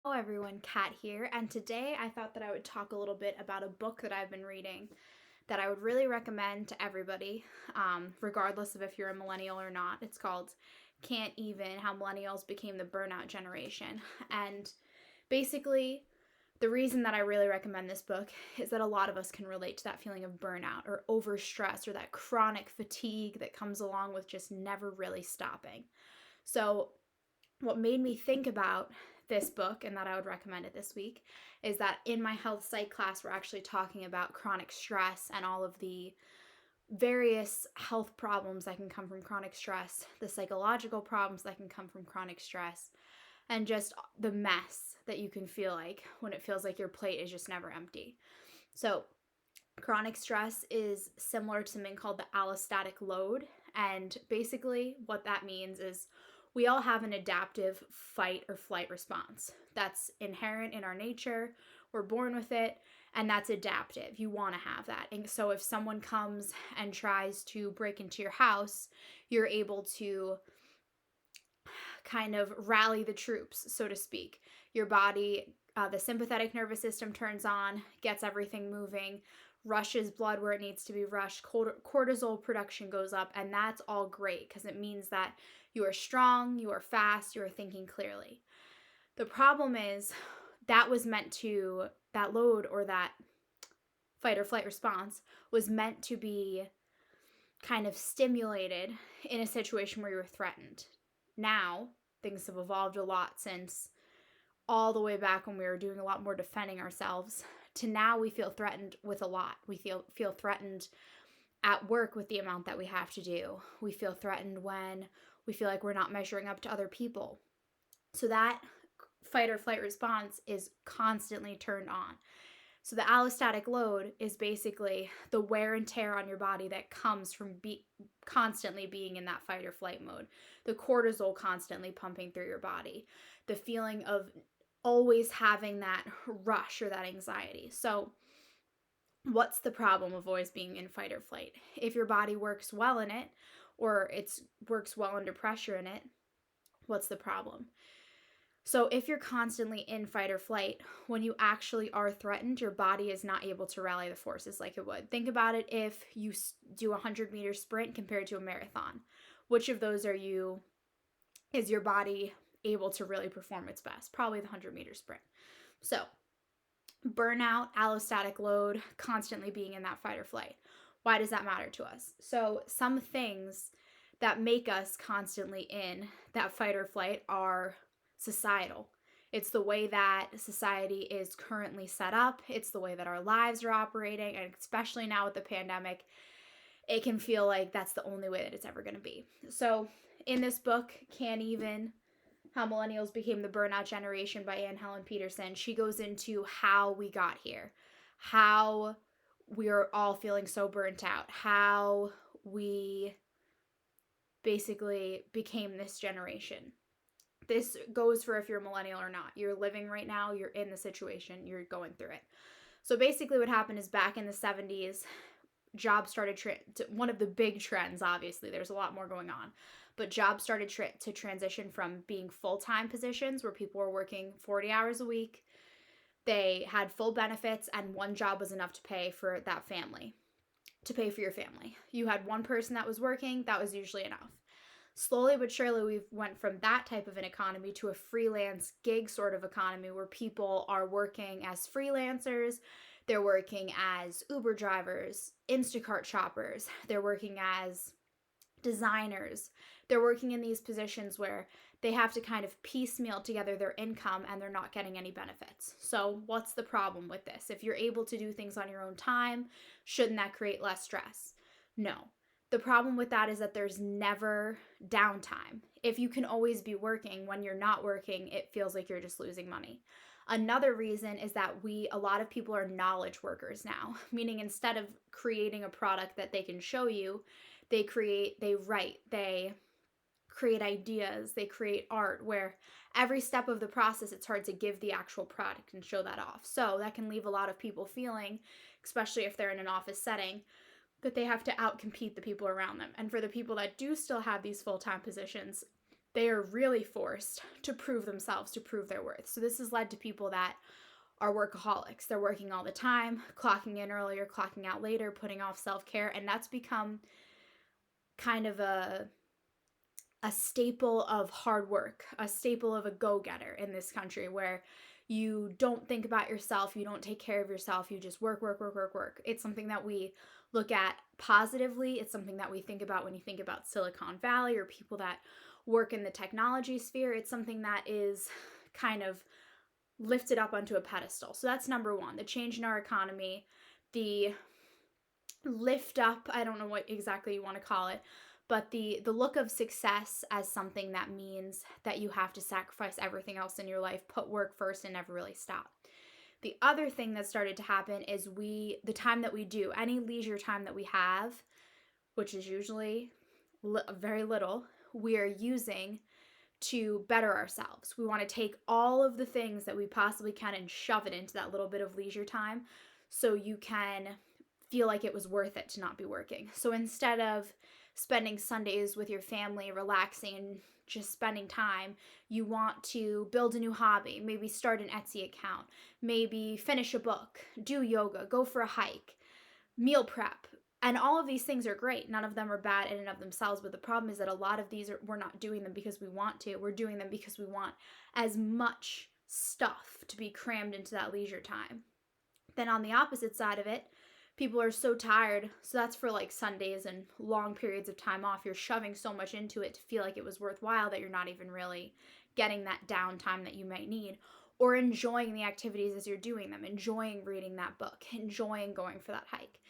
Hello everyone, Kat here, and today I thought that I would talk a little bit about a book that I've been reading that I would really recommend to everybody, regardless of if you're a millennial or not. It's called Can't Even How Millennials Became the Burnout Generation. And basically, the reason that I really recommend this book is that a lot of us can relate to that feeling of burnout or overstress or that chronic fatigue that comes along with just never really stopping. So, what made me think about this book and that I would recommend it this week is that in my health psych class, we're actually talking about chronic stress and all of the various health problems that can come from chronic stress, the psychological problems that can come from chronic stress, and just the mess that you can feel like when it feels like your plate is just never empty. So, chronic stress is similar to something called the allostatic load. And basically, what that means is we all have an adaptive fight or flight response that's inherent in our nature. We're born with it, and that's adaptive. You want to have that. And so, if someone comes and tries to break into your house, you're able to kind of rally the troops, so to speak. Your body, the sympathetic nervous system turns on, gets everything moving, rushes blood where it needs to be rushed, cortisol production goes up, and that's all great because it means that you are strong, you are fast, you are thinking clearly. The problem is that load or that fight or flight response was meant to be kind of stimulated in a situation where you were threatened. Now, things have evolved a lot since all the way back when we were doing a lot more defending ourselves to now we feel threatened with a lot. We feel threatened at work with the amount that we have to do. We feel threatened when we feel like we're not measuring up to other people. So that fight or flight response is constantly turned on. So the allostatic load is basically the wear and tear on your body that comes from constantly being in that fight or flight mode. The cortisol constantly pumping through your body. The feeling of always having that rush or that anxiety. So what's the problem of always being in fight or flight? If your body works well in it or it works well under pressure in it, what's the problem? So, if you're constantly in fight or flight, when you actually are threatened, your body is not able to rally the forces like it would. Think about it if you do a 100-meter sprint compared to a marathon. Which of those is your body able to really perform its best? Probably the 100-meter sprint. So, burnout, allostatic load, constantly being in that fight or flight. Why does that matter to us? So, some things that make us constantly in that fight or flight are societal. It's the way that society is currently set up. It's the way that our lives are operating. And especially now with the pandemic, it can feel like that's the only way that it's ever going to be. So, in this book, Can't Even How Millennials Became the Burnout Generation by Anne Helen Peterson, she goes into how we got here, how we are all feeling so burnt out, how we basically became this generation. This goes for if you're a millennial or not. You're living right now, you're in the situation, you're going through it. So basically, what happened is back in the 70s, jobs started one of the big trends, obviously, there's a lot more going on, but jobs started to transition from being full-time positions where people were working 40 hours a week. They had full benefits, and one job was enough to pay for that family, to pay for your family. You had one person that was working, that was usually enough. Slowly but surely, we've went from that type of an economy to a freelance gig sort of economy where people are working as freelancers. They're working as Uber drivers, Instacart shoppers. They're working as designers. They're working in these positions where they have to kind of piecemeal together their income and they're not getting any benefits. So, what's the problem with this? If you're able to do things on your own time, shouldn't that create less stress? No. The problem with that is that there's never downtime. If you can always be working, when you're not working, it feels like you're just losing money. Another reason is that a lot of people are knowledge workers now, meaning instead of creating a product that they can show you, they write, they create ideas, they create art where every step of the process it's hard to give the actual product and show that off. So that can leave a lot of people feeling, especially if they're in an office setting, that they have to outcompete the people around them. And for the people that do still have these full-time positions, they are really forced to prove themselves, to prove their worth. So this has led to people that are workaholics. They're working all the time, clocking in earlier, clocking out later, putting off self-care, and that's become kind of a staple of hard work, a staple of a go-getter in this country, where you don't think about yourself, you don't take care of yourself, you just work, work, work, work, work. It's something that we look at positively. It's something that we think about when you think about Silicon Valley or people that work in the technology sphere. It's something that is kind of lifted up onto a pedestal. So that's number one, the change in our economy, the lift up, I don't know what exactly you want to call it, but the look of success as something that means that you have to sacrifice everything else in your life, put work first, and never really stop. The other thing that started to happen is the time that we do, any leisure time that we have, which is usually very little, we are using to better ourselves. We want to take all of the things that we possibly can and shove it into that little bit of leisure time so you can feel like it was worth it to not be working. So instead of spending Sundays with your family, relaxing and just spending time, you want to build a new hobby, maybe start an Etsy account, maybe finish a book, do yoga, go for a hike, meal prep. And all of these things are great. None of them are bad in and of themselves, but the problem is that a lot of these we're not doing them because we want to. We're doing them because we want as much stuff to be crammed into that leisure time. Then on the opposite side of it, people are so tired. So that's for like Sundays and long periods of time off. You're shoving so much into it to feel like it was worthwhile that you're not even really getting that downtime that you might need, or enjoying the activities as you're doing them, enjoying reading that book, enjoying going for that hike.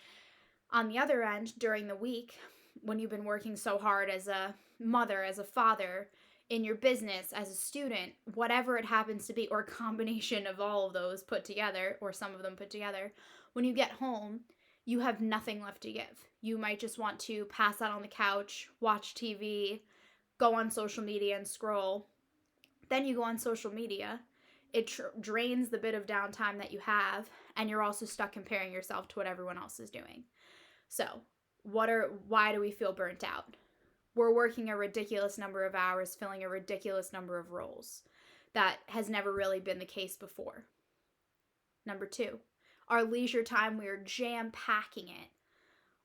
On the other end, during the week, when you've been working so hard as a mother, as a father, in your business, as a student, whatever it happens to be, or a combination of all of those put together, or some of them put together, when you get home, you have nothing left to give. You might just want to pass out on the couch, watch TV, go on social media and scroll. Then you go on social media. It drains the bit of downtime that you have, and you're also stuck comparing yourself to what everyone else is doing. So, why do we feel burnt out? We're working a ridiculous number of hours, filling a ridiculous number of roles. That has never really been the case before. Number two, our leisure time, we are jam-packing it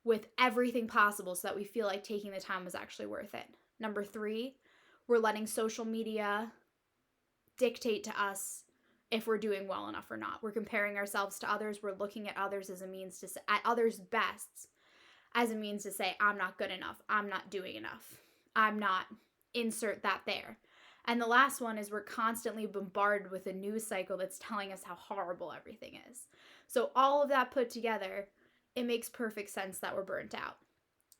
with everything possible so that we feel like taking the time was actually worth it. Number three, we're letting social media dictate to us if we're doing well enough or not. We're comparing ourselves to others. We're looking at others as a means to say, at others' bests as a means to say, I'm not good enough. I'm not doing enough. I'm not, insert that there. And the last one is we're constantly bombarded with a news cycle that's telling us how horrible everything is. So all of that put together, it makes perfect sense that we're burnt out.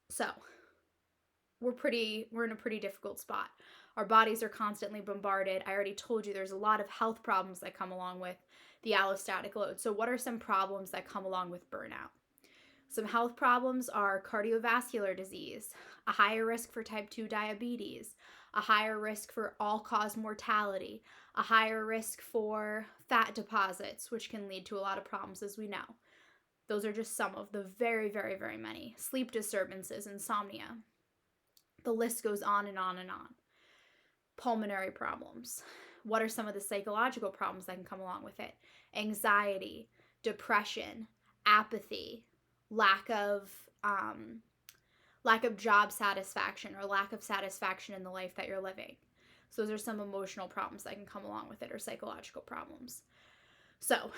So we're in a pretty difficult spot. Our bodies are constantly bombarded. I already told you there's a lot of health problems that come along with the allostatic load. So what are some problems that come along with burnout? Some health problems are cardiovascular disease, a higher risk for type 2 diabetes, a higher risk for all-cause mortality, a higher risk for fat deposits, which can lead to a lot of problems, as we know. Those are just some of the very, very, very many. Sleep disturbances, insomnia. The list goes on and on and on. Pulmonary problems. What are some of the psychological problems that can come along with it? Anxiety, depression, apathy, lack of job satisfaction, or lack of satisfaction in the life that you're living. So those are some emotional problems that can come along with it, or psychological problems. So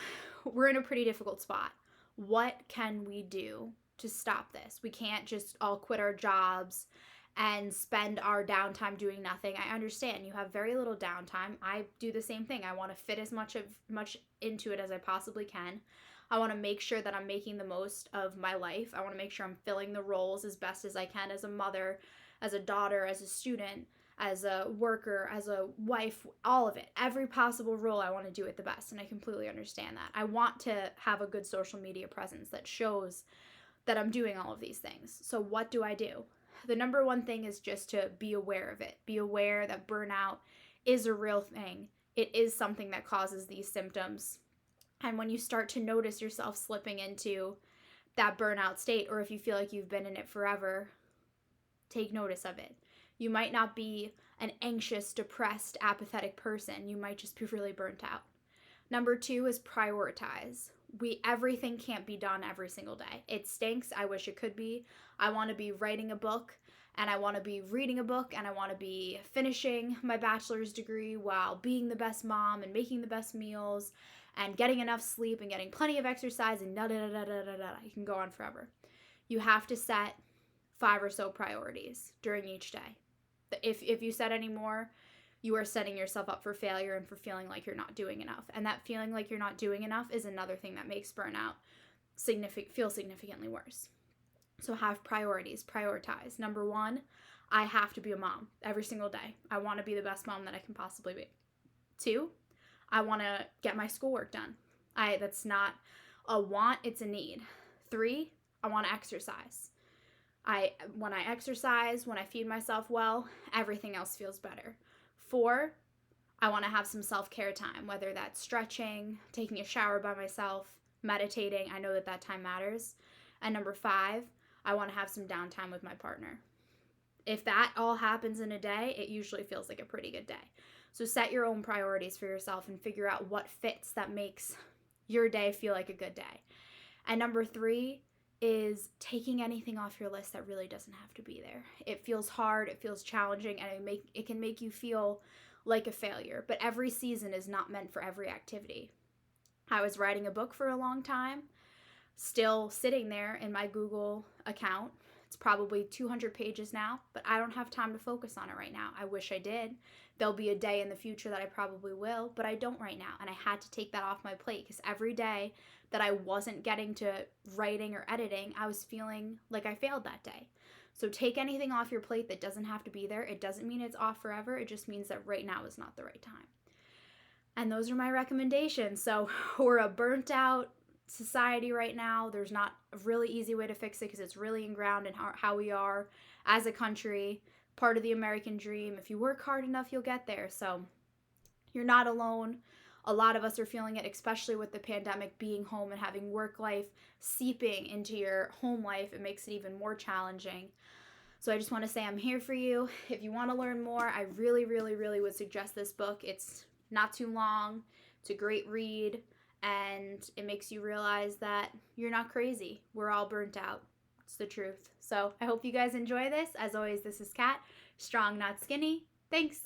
we're in a pretty difficult spot. What can we do to stop this? We can't just all quit our jobs and spend our downtime doing nothing. I understand you have very little downtime. I do the same thing. I want to fit as much into it as I possibly can. I want to make sure that I'm making the most of my life. I want to make sure I'm filling the roles as best as I can, as a mother, as a daughter, as a student, as a worker, as a wife, all of it. Every possible role I want to do it the best, and I completely understand that. I want to have a good social media presence that shows that I'm doing all of these things. So what do I do? The number one thing is just to be aware of it. Be aware that burnout is a real thing. It is something that causes these symptoms. And when you start to notice yourself slipping into that burnout state, or if you feel like you've been in it forever, take notice of it. You might not be an anxious, depressed, apathetic person. You might just be really burnt out. Number 2 is prioritize. Everything can't be done every single day. It stinks. I wish it could be. I want to be writing a book, and I want to be reading a book, and I want to be finishing my bachelor's degree while being the best mom and making the best meals and getting enough sleep and getting plenty of exercise and da-da-da-da-da-da-da. You can go on forever. You have to set 5 or so priorities during each day. If you set any more, you are setting yourself up for failure and for feeling like you're not doing enough. And that feeling like you're not doing enough is another thing that makes burnout feel significantly worse. So have priorities, prioritize. Number 1, I have to be a mom every single day. I want to be the best mom that I can possibly be. 2, I want to get my schoolwork done. That's not a want, it's a need. 3, I want to exercise. When I exercise, when I feed myself well, everything else feels better. 4, I want to have some self-care time, whether that's stretching, taking a shower by myself, meditating. I know that time matters. And number 5, I want to have some downtime with my partner. If that all happens in a day, it usually feels like a pretty good day. So set your own priorities for yourself and figure out what fits that makes your day feel like a good day. And number 3 is taking anything off your list that really doesn't have to be there. It feels hard, it feels challenging, and it can make you feel like a failure. But every season is not meant for every activity. I was writing a book for a long time, still sitting there in my Google account. It's probably 200 pages now, but I don't have time to focus on it right now. I wish I did. There'll be a day in the future that I probably will, but I don't right now. And I had to take that off my plate because every day that I wasn't getting to writing or editing, I was feeling like I failed that day. So take anything off your plate that doesn't have to be there. It doesn't mean it's off forever. It just means that right now is not the right time. And those are my recommendations. So we're a burnt out society right now. There's not a really easy way to fix it because it's really ingrained in how we are as a country, part of the American dream. If you work hard enough, you'll get there. So you're not alone. A lot of us are feeling it, especially with the pandemic, being home and having work life seeping into your home life. It makes it even more challenging. So I just want to say I'm here for you. If you want to learn more, I really, really, really would suggest this book. It's not too long. It's a great read. And it makes you realize that you're not crazy. We're all burnt out. It's the truth. So I hope you guys enjoy this. As always, this is Kat. Strong, not skinny. Thanks.